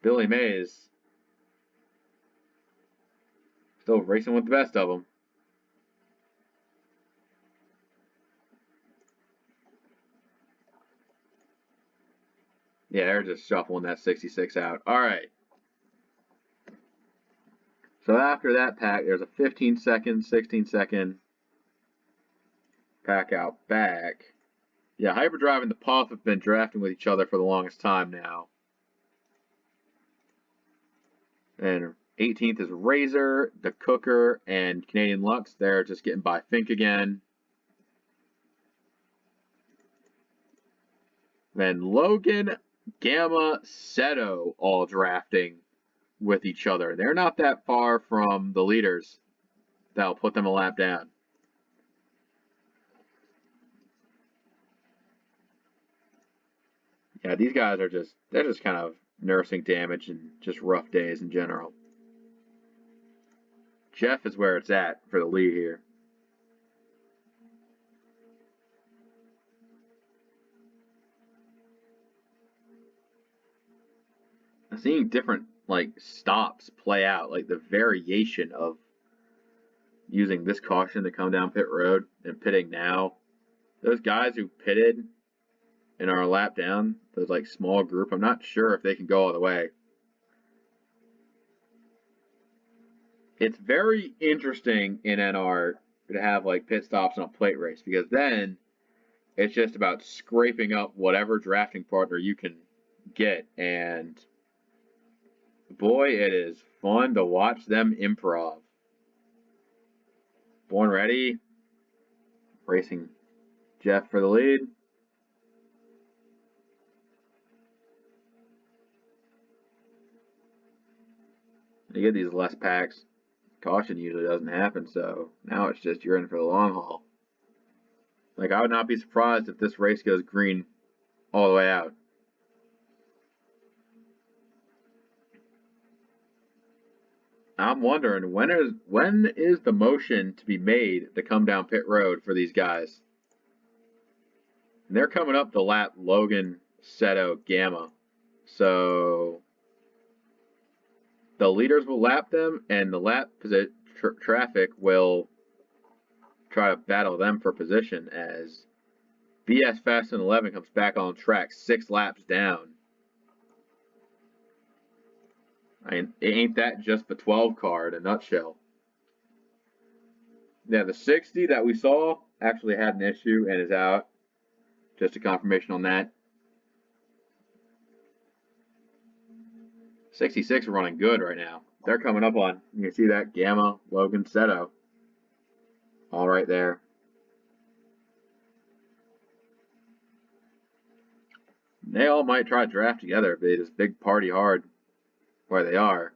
Billy Mays still racing with the best of them. Yeah, they're just shuffling that 66 out. All right. So after that pack, there's a 15-second, 16-second pack out back. Yeah, Hyperdrive and the Puff have been drafting with each other for the longest time now. And 18th is Razor, the Cooker, and Canadian Lux. They're just getting by Fink again. Then Logan, Gamma, Seto all drafting with each other. They're not that far from the leaders. That'll put them a lap down. Yeah, these guys are they're just kind of nursing damage and just rough days in general. Jeff is where it's at for the lead here. I'm seeing different stops play out, like the variation of using this caution to come down pit road and pitting now. Those guys who pitted and are a lap down, those small group, I'm not sure if they can go all the way. It's very interesting in NR to have pit stops on a plate race, because then it's just about scraping up whatever drafting partner you can get, and boy, it is fun to watch them improv. Born Ready, racing Jeff for the lead. You get these less packs. Caution usually doesn't happen, so now it's just you're in for the long haul. I would not be surprised if this race goes green all the way out. I'm wondering when is the motion to be made to come down pit road for these guys? And they're coming up the lap Logan, Seto, Gamma. So the leaders will lap them, and the lap traffic will try to battle them for position as BS Fast and 11 comes back on track 6 laps down. I mean, ain't that just the 12 car in a nutshell? Yeah, the 60 that we saw actually had an issue and is out. Just a confirmation on that. 66 are running good right now. They're coming up on, you can see that, Gamma, Logan, Seto. All right there. They all might try to draft together if they just big party hard where they are.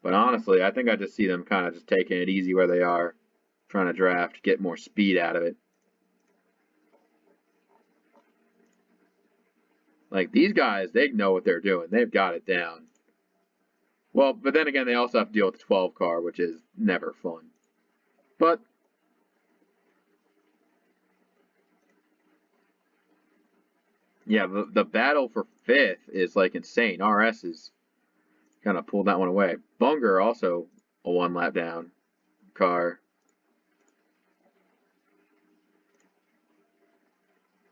But honestly, I think I just see them kind of just taking it easy where they are, trying to draft, get more speed out of it. Like, these guys, they know what they're doing. They've got it down. Well, but then again, they also have to deal with the 12 car, which is never fun. But yeah, the battle for 5th is like insane. RS is kind of pulled that one away. Bunger also a 1 lap down car.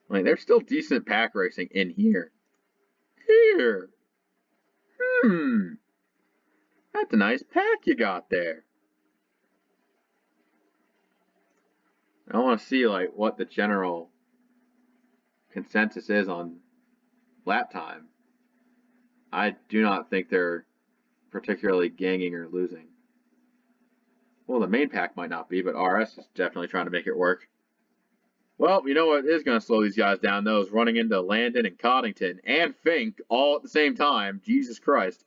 Like, there's still decent pack racing in here. Here. That's a nice pack you got there. I want to see like what the general consensus is on lap time. I do not think they're particularly ganging or losing. Well, the main pack might not be, but RS is definitely trying to make it work. Well, you know what is going to slow these guys down, though, is running into Landon and Coddington and Fink all at the same time. Jesus Christ.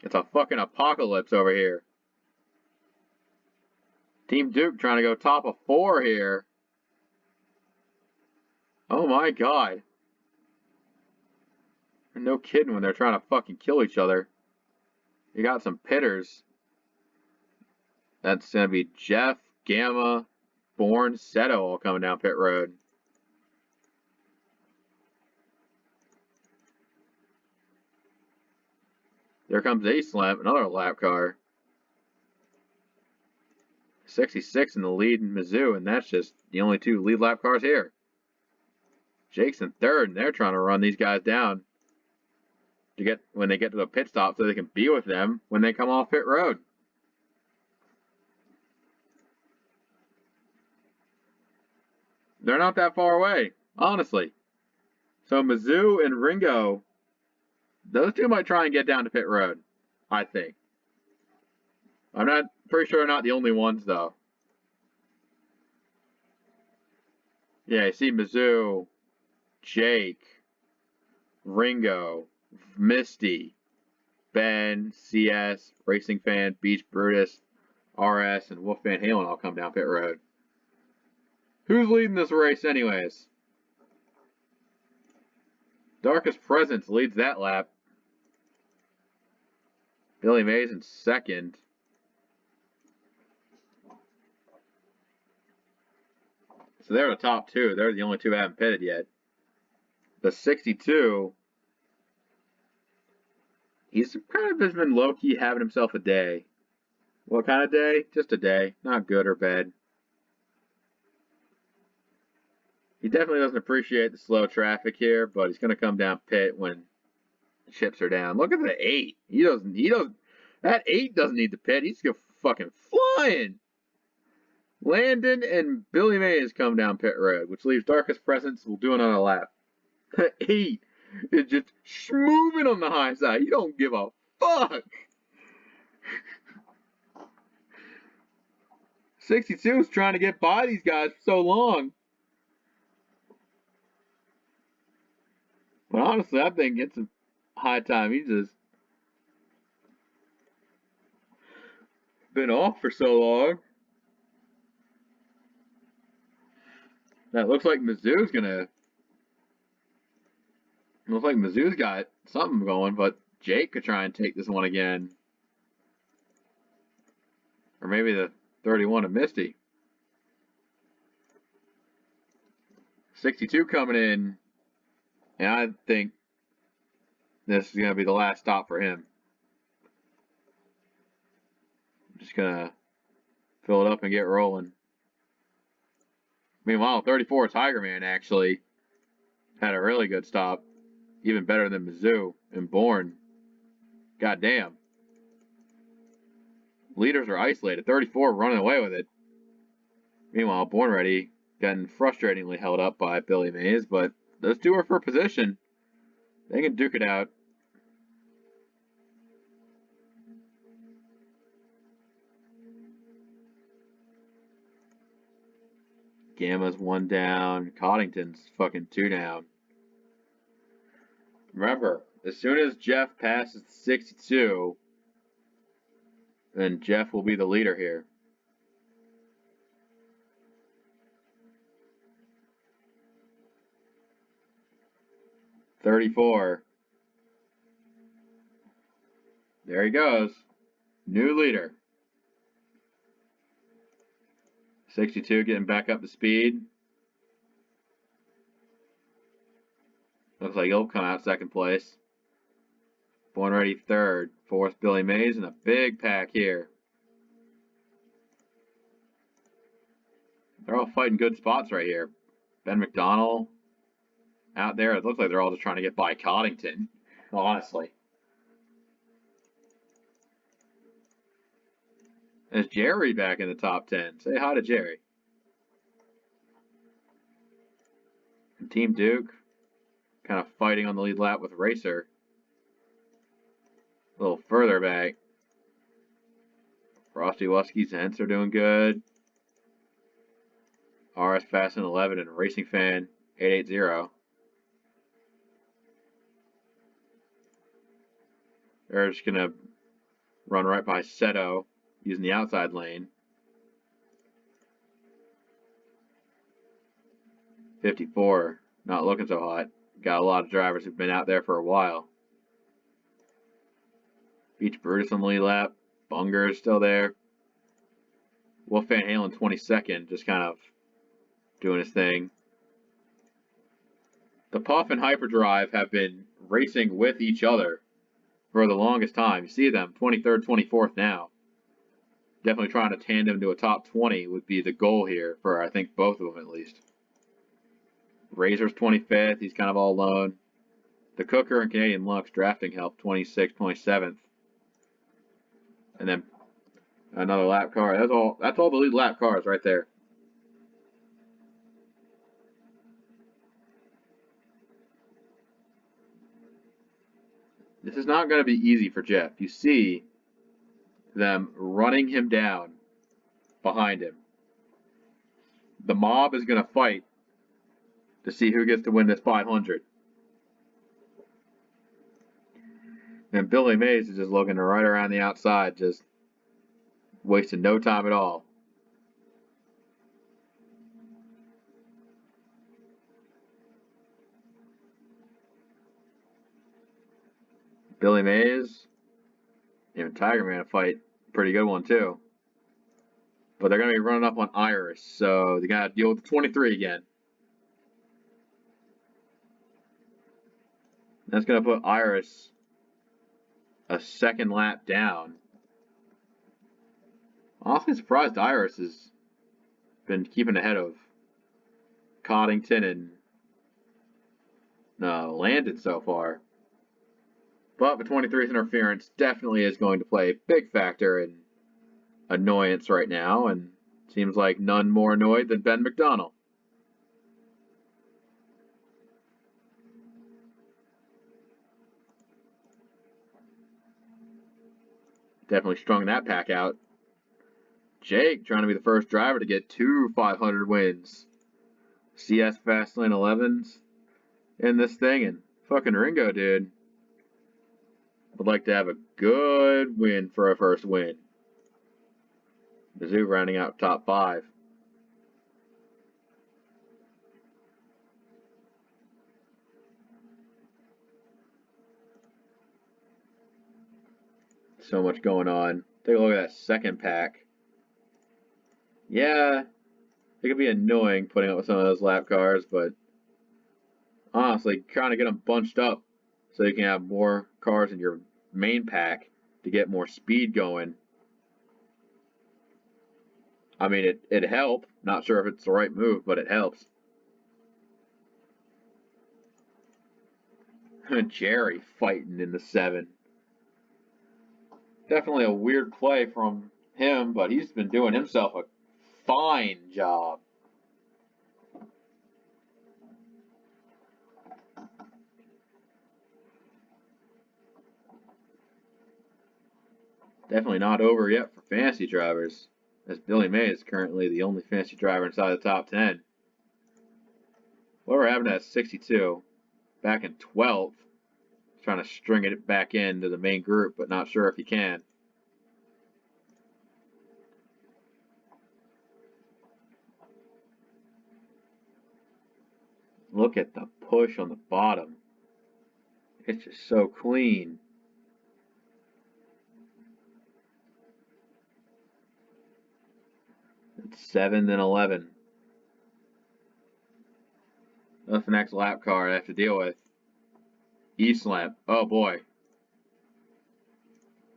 It's a fucking apocalypse over here. Team Duke trying to go top of 4 here. Oh my god. No kidding when they're trying to fucking kill each other. You got some pitters. That's going to be Jeff, Gamma, Bourne, Seto all coming down pit road. There comes A-Slam, another lap car. 66 in the lead in Mizzou, and that's just the only 2 lead lap cars here. Jake's in 3rd, and they're trying to run these guys down to get when they get to the pit stop so they can be with them when they come off pit road. They're not that far away, honestly. So Mizzou and Ringo, those 2 might try and get down to pit road, I think. I'm not pretty sure they're not the only ones, though. Yeah, you see Mizzou, Jake, Ringo, Misty, Ben, CS, Racing Fan, Beach Brutus, RS, and Wolf Van Halen all come down pit road. Who's leading this race anyways? Darkest Presence leads that lap. Billy Mays in 2nd. So they're the top 2. They're the only 2 that haven't pitted yet. The 62, he's kind of just been low-key having himself a day. What kind of day? Just a day. Not good or bad. He definitely doesn't appreciate the slow traffic here, but he's going to come down pit when the chips are down. Look at the 8. That 8 doesn't need to pit. He's going fucking flying. Landon and Billy Mays come down pit road, which leaves Darkest Presence. We'll do another lap. 8 is just schmoving on the high side. You don't give a fuck. 62 is trying to get by these guys for so long. But honestly, I think it's a high time. He's just been off for so long. That looks like Mizzou's got something going, but Jake could try and take this one again. Or maybe the 31 of Misty. 62 coming in. And I think this is going to be the last stop for him. I'm just going to fill it up and get rolling. Meanwhile, 34 Tiger Man actually had a really good stop. Even better than Mizzou and Bourne. God damn. Leaders are isolated. 34 running away with it. Meanwhile, Bourne Ready getting frustratingly held up by Billy Mays, but those 2 are for position. They can duke it out. Gamma's 1 down. Coddington's fucking 2 down. Remember, as soon as Jeff passes 62, then Jeff will be the leader here. 34. There he goes. New leader. 62 getting back up to speed. Looks like he'll come out second place. Born Ready third. Fourth, Billy Mays, and a big pack here. They're all fighting good spots right here. Ben McDonald out there. It looks like they're all just trying to get by Coddington, honestly. There's Jerry back in the top 10. Say hi to Jerry. And Team Duke kind of fighting on the lead lap with Racer. A little further back. Frosty Wuskies and Hents are doing good. RS Fast and 11 and Racing Fan 880. They're just going to run right by Seto using the outside lane. 54, not looking so hot. Got a lot of drivers who've been out there for a while. Beach Brutus on the lead lap. Bunger is still there. Wolf Van Halen 22nd, just kind of doing his thing. The Puff and Hyperdrive have been racing with each other for the longest time. You see them, 23rd, 24th now. Definitely trying to tandem to a top 20 would be the goal here for, I think, both of them at least. Razor's 25th. He's kind of all alone. The Cooker and Canadian Lux drafting help 26th, 27th. And then another lap car. That's all the lead lap cars right there. This is not going to be easy for Jeff. You see them running him down behind him. The mob is going to fight to see who gets to win this 500. And Billy Mays is just looking right around the outside, just wasting no time at all. Billy Mays, even Tiger Man fight, pretty good one too. But they're going to be running up on Iris, so they got to deal with the 23 again. That's going to put Iris a second lap down. Honestly surprised Iris has been keeping ahead of Coddington and Landon so far. But the 23's interference definitely is going to play a big factor in annoyance right now, and seems like none more annoyed than Ben McDonald. Definitely strung that pack out. Jake trying to be the first driver to get 2 500 wins. CS Fastlane 11s in this thing, and fucking Ringo, dude, would like to have a good win for a first win. Mizzou rounding out top 5. So much going on. Take a look at that second pack. Yeah, it could be annoying putting up with some of those lap cars, but honestly, trying to get them bunched up so you can have more cars in your main pack to get more speed going. I mean, it helps. Not sure if it's the right move, but it helps. Jerry fighting in the 7. Definitely a weird play from him, but he's been doing himself a fine job. Definitely not over yet for fantasy drivers, as Billy May is currently the only fantasy driver inside the top 10. Whatever happened to that 62? Back in 12th. Trying to string it back into the main group, but not sure if he can. Look at the push on the bottom. It's just so clean. It's 7 and 11. That's the next lap car I have to deal with. E-Slamp. Oh boy.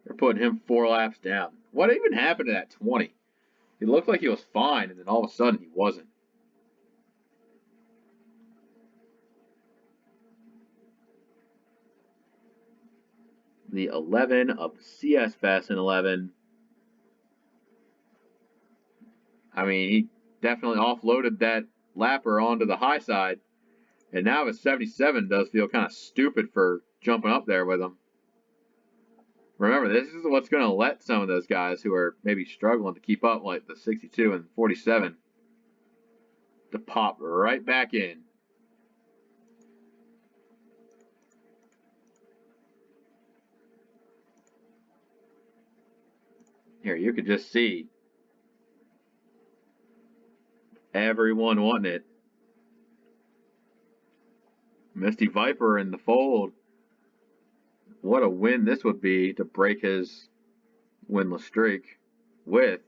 They're putting him 4 laps down. What even happened to that 20? He looked like he was fine, and then all of a sudden he wasn't. The 11 of CS Fast and 11. I mean, he definitely offloaded that lapper onto the high side. And now his 77 does feel kind of stupid for jumping up there with him. Remember, this is what's going to let some of those guys who are maybe struggling to keep up, like the 62 and 47, to pop right back in. Here, you could just see everyone wanting it. Misty Viper in the fold. What a win this would be to break his winless streak with.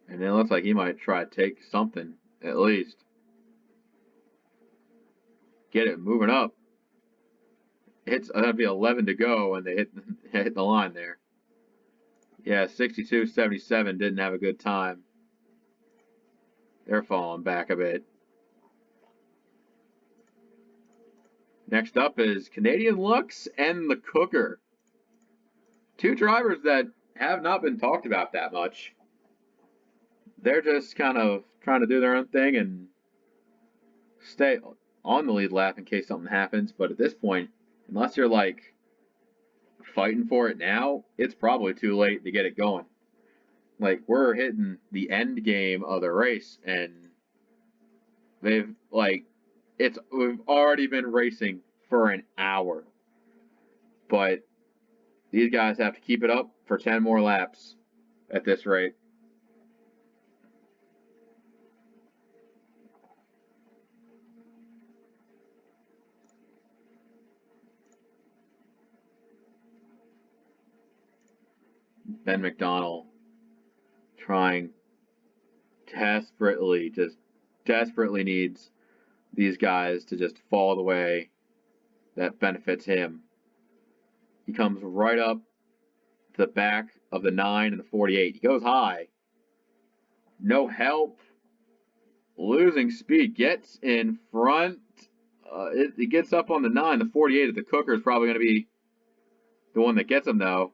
And it looks like he might try to take something, at least. Get it moving up. It's going to be 11 to go when they hit the line there. Yeah, 62-77 didn't have a good time. They're falling back a bit. Next up is Canadian Lux and the Cooker. 2 drivers that have not been talked about that much. They're just kind of trying to do their own thing and stay on the lead lap in case something happens. But at this point, unless you're like fighting for it now, it's probably too late to get it going. Like, we're hitting the end game of the race, and we've already been racing for an hour. But these guys have to keep it up for 10 more laps at this rate. Ben McDonald trying desperately needs these guys to just fall the way that benefits him. He comes right up to the back of the 9 and the 48. He goes high. No help. Losing speed. Gets in front. It gets up on the 9. The 48 of the Cooker is probably going to be the one that gets him, though.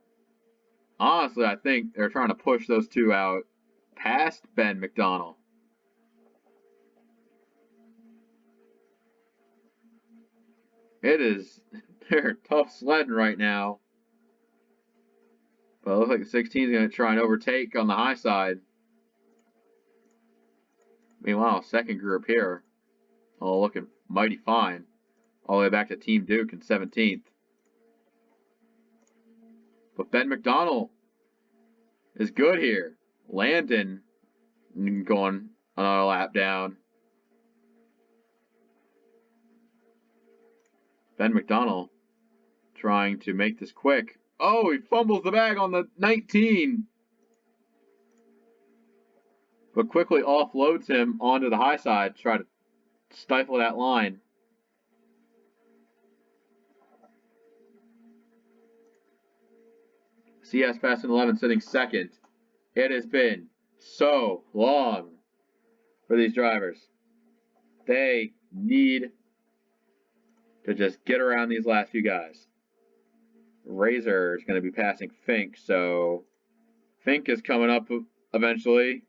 Honestly, I think they're trying to push those two out past Ben McDonald. They're tough sledding right now. But it looks like the 16 is going to try and overtake on the high side. Meanwhile, second group here, all looking mighty fine. All the way back to Team Duke in 17th. But Ben McDonald is good here. Landon going another lap down. Ben McDonald trying to make this quick. Oh, he fumbles the bag on the 19. But quickly offloads him onto the high side to try to stifle that line. CS Fast and 11 sitting second. It has been so long for these drivers. They need to just get around these last few guys. Razor is going to be passing Fink, so Fink is coming up eventually.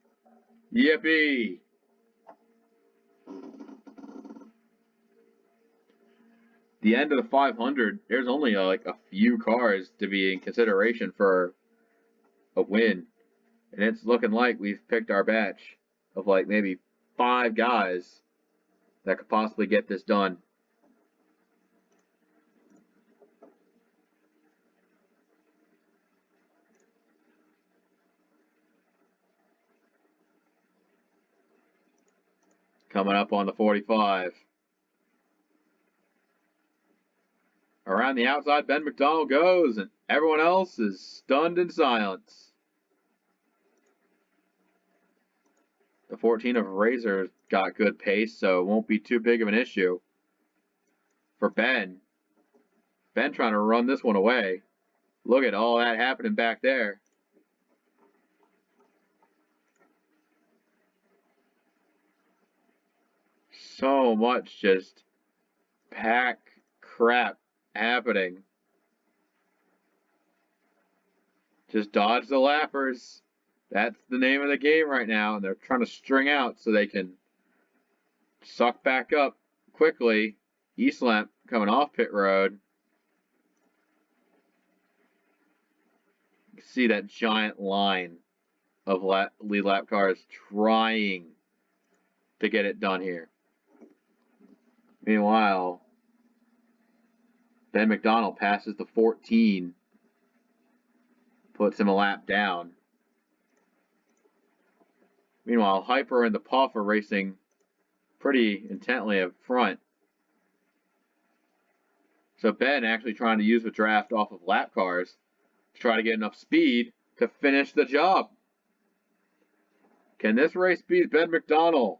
Yippee! The end of the 500, there's only like a few cars to be in consideration for a win. And it's looking like we've picked our batch of like maybe 5 guys that could possibly get this done. coming up on the 45. Around the outside, Ben McDonald goes, and everyone else is stunned in silence. The 14 of Razor got good pace, so it won't be too big of an issue for Ben. Ben trying to run this one away. Look at all that happening back there. So much just pack crap happening. Just dodge the lappers. That's the name of the game right now, and they're trying to string out so they can suck back up quickly. East lap coming off pit road. You can see that giant line of lead lap cars trying to get it done here. Meanwhile, Ben McDonald passes the 14, puts him a lap down. Meanwhile, Hyper and the Puff are racing pretty intently up front. So Ben actually trying to use the draft off of lap cars to try to get enough speed to finish the job. Can this race beat Ben McDonald?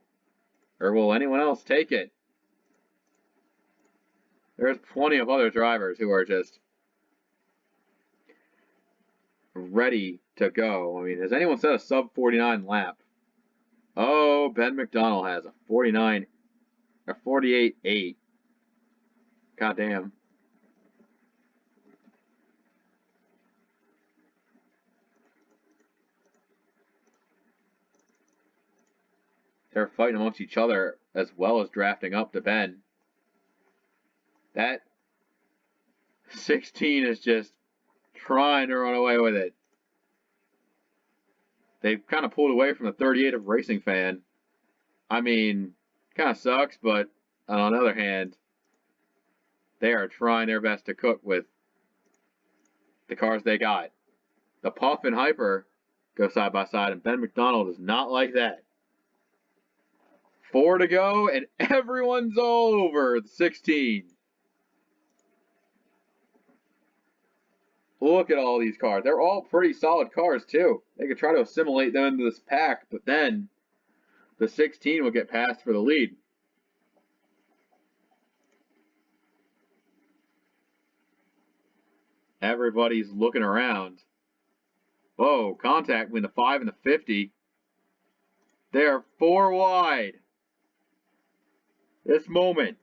Or will anyone else take it? There's plenty of other drivers who are just ready to go. I mean, has anyone set a sub 49 lap? Oh, Ben McDonald has a 49, a 48.8. Goddamn. They're fighting amongst each other as well as drafting up to Ben. That 16 is just trying to run away with it. They've kind of pulled away from the 38 of Racing Fan. I mean, kind of sucks, but on the other hand, they are trying their best to cook with the cars they got. The Puff and Hyper go side by side, and Ben McDonald is not like that. 4 to go, and everyone's all over the 16. Look at all these cars. They're all pretty solid cars, too. They could try to assimilate them into this pack, but then the 16 will get passed for the lead. Everybody's looking around. Whoa, contact between the 5 and the 50. They are 4 wide. This moment.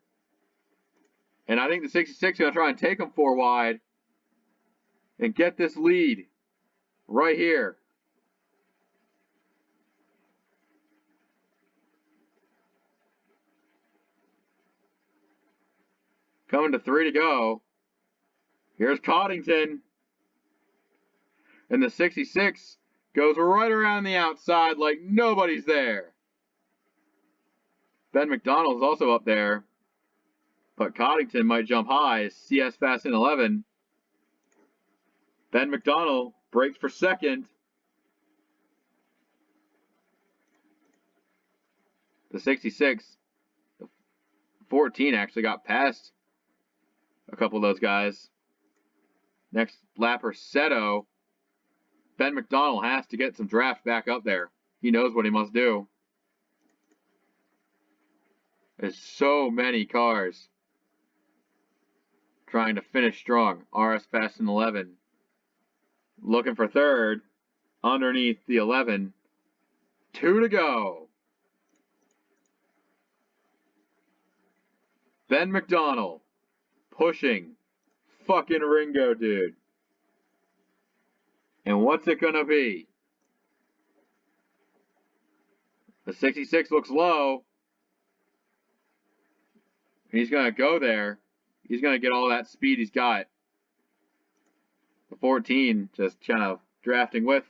And I think the 66 is going to try and take them 4 wide and get this lead right here. Coming to 3 to go. Here's Coddington. And the 66 goes right around the outside like nobody's there. Ben McDonald's also up there. But Coddington might jump high. CS Fast in 11. Ben McDonald breaks for second. The 66, the 14 actually got past a couple of those guys. Next lapper, Seto. Ben McDonald has to get some draft back up there. He knows what he must do. There's so many cars trying to finish strong. RS Fast in 11. Looking for third. Underneath the 11. 2 to go. Ben McDonald pushing fucking Ringo, dude. And what's it gonna be? The 66 looks low. He's gonna go there. He's gonna get all that speed he's got. The 14 just kind of drafting with.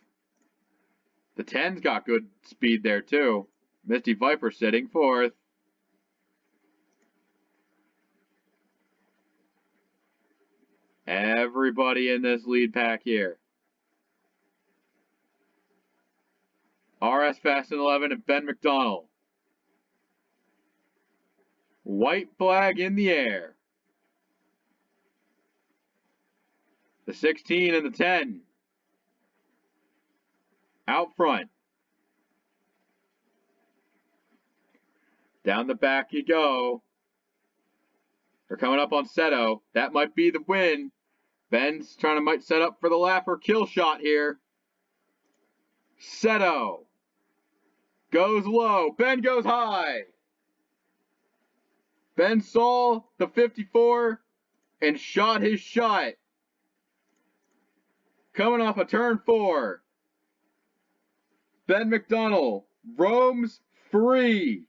The 10's got good speed there too. Misty Viper sitting fourth. Everybody in this lead pack here. RS Fast in 11 and Ben McDonald. White flag in the air. The 16 and the 10. Out front. Down the back you go. They're coming up on Seto. That might be the win. Ben's might set up for the lap or kill shot here. Seto goes low. Ben goes high. Ben saw the 54 and shot his shot. Coming off of turn 4. Ben McDonald roams free.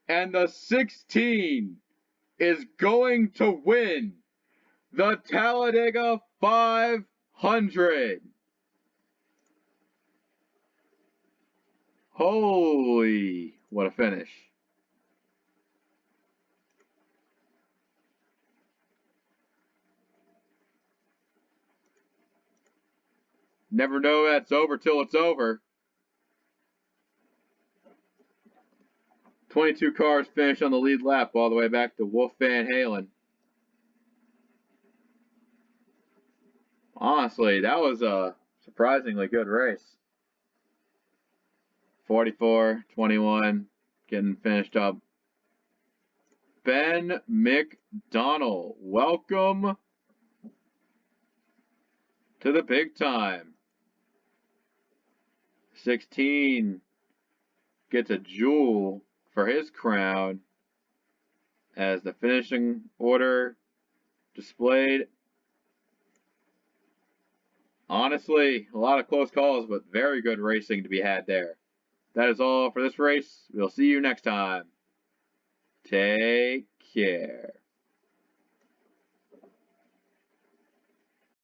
And the 16 is going to win the Talladega 500. Holy, what a finish. Never know that's over till it's over. 22 cars finished on the lead lap all the way back to Wolf Van Halen. Honestly, that was a surprisingly good race. 44, 21, getting finished up. Ben McDonald, welcome to the big time. 16 gets a jewel for his crown as the finishing order displayed. Honestly, a lot of close calls, but very good racing to be had there. That is all for this race. We'll see you next time. Take care.